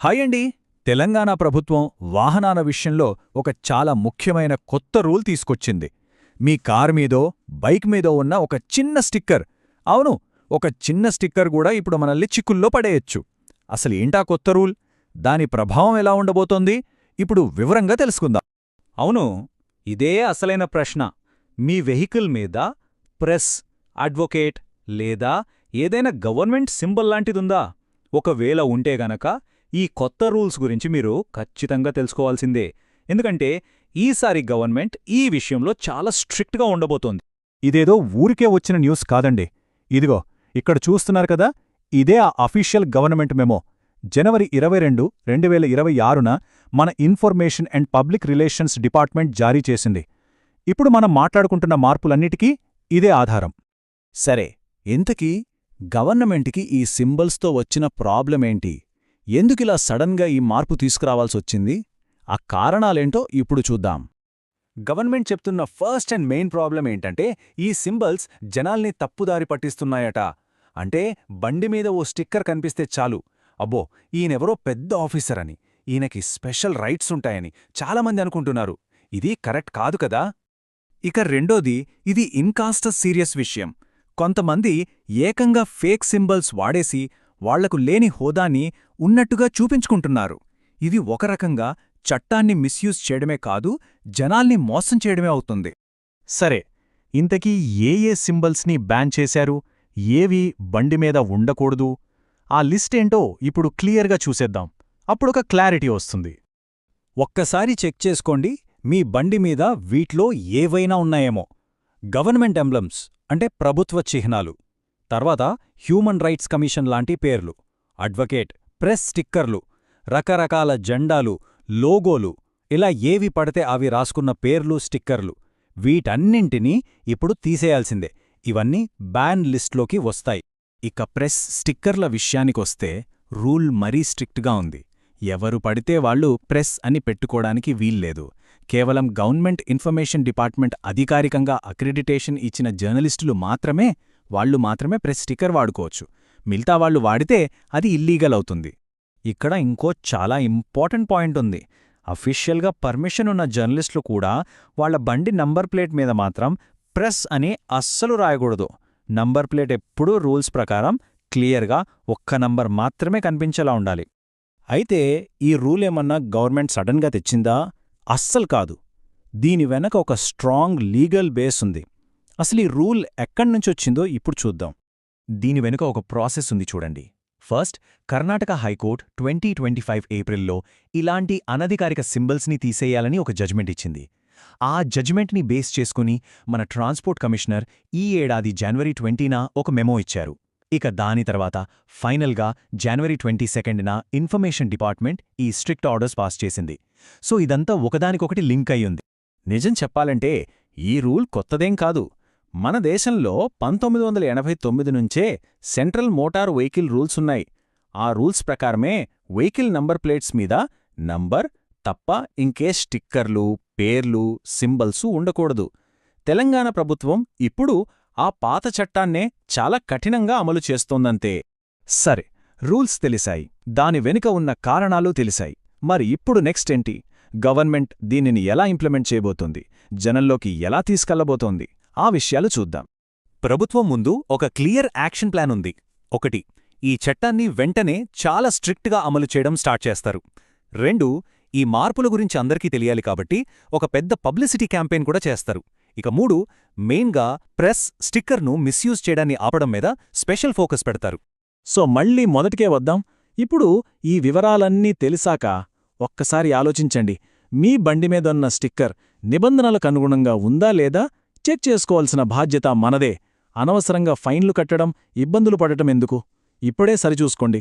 Hi అండి. తెలంగాణ ప్రభుత్వం వాహనాల విషయంలో ఒక చాలా ముఖ్యమైన కొత్త రూల్ తీసుకొచ్చింది. మీ కారు మీదో బైక్ మీదో ఉన్న ఒక చిన్న స్టిక్కర్, అవును, ఒక చిన్న స్టిక్కర్ కూడా ఇప్పుడు మనల్ని చిక్కుల్లో పడేయచ్చు. అసలేంటా కొత్త రూల్? దాని ప్రభావం ఎలా ఉండబోతోంది? ఇప్పుడు వివరంగా తెలుసుకుందాం. అవును, ఇదే అసలైన ప్రశ్న. మీ వెహికల్ మీద ప్రెస్, అడ్వొకేట్ లేదా ఏదైనా గవర్నమెంట్ సింబల్ లాంటిదుందా? ఒకవేళ ఉంటే గనక ఈ కొత్త రూల్స్ గురించి మీరు ఖచ్చితంగా తెలుసుకోవాల్సిందే. ఎందుకంటే ఈసారి గవర్నమెంట్ ఈ విషయంలో చాలా స్ట్రిక్ట్గా ఉండబోతోంది. ఇదేదో ఊరికే వచ్చిన న్యూస్ కాదండి. ఇదిగో ఇక్కడ చూస్తున్నారు కదా, ఇదే ఆ అఫీషియల్ గవర్నమెంట్ మెమో. జనవరి 22, 2026న మన information and public relations department జారీ చేసింది. ఇప్పుడు మనం మాట్లాడుకుంటున్న మార్పులన్నిటికీ ఇదే ఆధారం. సరే, ఇంతకీ గవర్నమెంట్కి ఈ సింబల్స్తో వచ్చిన ప్రాబ్లమేంటి? ఎందుకిలా సడన్గా ఈ మార్పు తీసుకురావాల్సొచ్చింది? ఆ కారణాలేంటో ఇప్పుడు చూద్దాం. గవర్నమెంట్ చెప్తున్న ఫస్ట్ అండ్ మెయిన్ ప్రాబ్లం ఏంటంటే, ఈ సింబల్స్ జనాల్ని తప్పుదారి పట్టిస్తున్నాయట. అంటే బండి మీద ఓ స్టిక్కర్ కనిపిస్తే చాలు, అబ్బో ఈయనెవరో పెద్ద ఆఫీసర్ అని, ఈయనకి స్పెషల్ రైట్స్ ఉంటాయని చాలామంది అనుకుంటున్నారు. ఇది కరెక్ట్ కాదు కదా. ఇక రెండోది, ఇది ఇంకాస్త సీరియస్ విషయం. కొంతమంది ఏకంగా ఫేక్ సింబల్స్ వాడేసి వాళ్లకు లేని హోదాని ఉన్నట్టుగా చూపించుకుంటున్నారు. ఇది ఒక రకంగా చట్టాన్ని మిస్యూజ్ చేయడమే కాదు, జనాల్ని మోసం చేయడమే అవుతుంది. సరే, ఇంతకీ ఏ సింబల్స్ని బ్యాన్ చేశారు, ఏవి బండిమీద ఉండకూడదు? ఆ లిస్టేంటో ఇప్పుడు క్లియర్గా చూసేద్దాం. అప్పుడొక క్లారిటీ వస్తుంది. ఒక్కసారి చెక్ చేసుకోండి, మీ బండి మీద వీట్లో ఏవైనా ఉన్నాయేమో. గవర్నమెంట్ ఎంబ్లమ్స్ అంటే ప్రభుత్వ చిహ్నాలు, తర్వాత హ్యూమన్ రైట్స్ కమిషన్ లాంటి పేర్లు, అడ్వకేట్, ప్రెస్ స్టిక్కర్లు, రకరకాల జెండాలు, లోగోలు, ఇలా ఏవి పడితే అవి రాసుకున్న పేర్లు, స్టిక్కర్లు, వీటన్నింటినీ ఇప్పుడు తీసేయాల్సిందే. ఇవన్నీ బ్యాన్ లిస్ట్లోకి వస్తాయి. ఇక ప్రెస్ స్టిక్కర్ల విషయానికొస్తే రూల్ మరీ స్ట్రిక్ట్గా ఉంది. ఎవరు పడితే వాళ్ళు ప్రెస్ అని పెట్టుకోడానికి వీల్లేదు. కేవలం గవర్నమెంట్ ఇన్ఫర్మేషన్ డిపార్ట్మెంట్ అధికారికంగా అక్రిడిటేషన్ ఇచ్చిన జర్నలిస్టులు మాత్రమే ప్రెస్ స్టిక్కర్ వాడుకోవచ్చు. మిగతా వాళ్లు వాడితే అది ఇల్లీగల్ అవుతుంది. ఇక్కడ ఇంకో చాలా ఇంపార్టెంట్ పాయింట్ ఉంది. అఫీషియల్గా పర్మిషన్ ఉన్న జర్నలిస్టులు కూడా వాళ్ల బండి నంబర్ ప్లేట్ మీద మాత్రం ప్రెస్ అని అస్సలు రాయకూడదు. నంబర్ ప్లేట్ ఎప్పుడూ రూల్స్ ప్రకారం క్లియర్గా ఒక్క నంబర్ మాత్రమే కనిపించేలా ఉండాలి. అయితే ఈ రూల్ ఏమన్నా గవర్నమెంట్ సడన్గా తెచ్చిందా? అస్సలు కాదు. దీని వెనక ఒక స్ట్రాంగ్ లీగల్ బేస్ ఉంది. అసలు ఈ రూల్ ఎక్కడ్నుంచొచ్చిందో ఇప్పుడు చూద్దాం. దీని వెనుక ఒక ప్రాసెస్ ఉంది చూడండి. ఫస్ట్, కర్ణాటక హైకోర్టు 2025 ఏప్రిల్లో ఇలాంటి అనధికారిక సింబల్స్ని తీసేయాలని ఒక జడ్జ్మెంట్ ఇచ్చింది. ఆ జడ్జ్మెంట్ని బేస్ చేసుకుని మన ట్రాన్స్పోర్ట్ కమిషనర్ ఈ ఏడాది జనవరి 20న ఒక మెమో ఇచ్చారు. ఇక దాని తర్వాత ఫైనల్గా జనవరి 22న ఇన్ఫర్మేషన్ డిపార్ట్మెంట్ ఈ స్ట్రిక్ట్ ఆర్డర్స్ పాస్ చేసింది. సో ఇదంతా ఒకదానికొకటి లింక్ అయ్యుంది. నిజం చెప్పాలంటే ఈ రూల్ కొత్తదేం కాదు. మన దేశంలో 1989 నుంచే సెంట్రల్ మోటార్ వెహికల్ రూల్స్ ఉన్నాయి. ఆ రూల్స్ ప్రకారమే వెహికల్ నంబర్ ప్లేట్స్ మీద నంబర్ తప్ప ఇంకే స్టిక్కర్లు, పేర్లు, సింబల్సు ఉండకూడదు. తెలంగాణ ప్రభుత్వం ఇప్పుడు ఆ పాత చట్టాన్నే చాలా కఠినంగా అమలు చేస్తోందంతే. సరే, రూల్స్ తెలిసాయి, దాని వెనుక ఉన్న కారణాలు తెలిసాయి. మరి ఇప్పుడు నెక్స్ట్ ఏంటి? గవర్నమెంట్ దీనిని ఎలా ఇంప్లిమెంట్ చేయబోతోంది, జనంలోకి ఎలా తీసుకెళ్లబోతోంది? ఆ విషయాలు చూద్దాం. ప్రభుత్వం ముందు ఒక క్లియర్ యాక్షన్ ప్లాన్ ఉంది. 1, ఈ చట్టాన్ని వెంటనే చాలా స్ట్రిక్ట్గా అమలు చేయడం స్టార్ట్ చేస్తారు. 2, ఈ మార్పుల గురించి అందరికీ తెలియాలి కాబట్టి ఒక పెద్ద పబ్లిసిటీ క్యాంపెయిన్ కూడా చేస్తారు. ఇక 3, మెయిన్గా ప్రెస్ స్టిక్కర్ను మిస్యూజ్ చేయడాన్ని ఆపడం మీద స్పెషల్ ఫోకస్ పెడతారు. సో మళ్ళీ మొదటికే వద్దాం. ఇప్పుడు ఈ వివరాలన్నీ తెలిసాక ఒక్కసారి ఆలోచించండి. మీ బండి మీదున్న స్టిక్కర్ నిబంధనలకు అనుగుణంగా ఉందా లేదా చెక్ చేసుకోవాల్సిన బాధ్యత మనదే. అనవసరంగా ఫైన్లు కట్టడం, ఇబ్బందులు పడటం ఎందుకు? ఇప్పుడే సరిచూసుకోండి.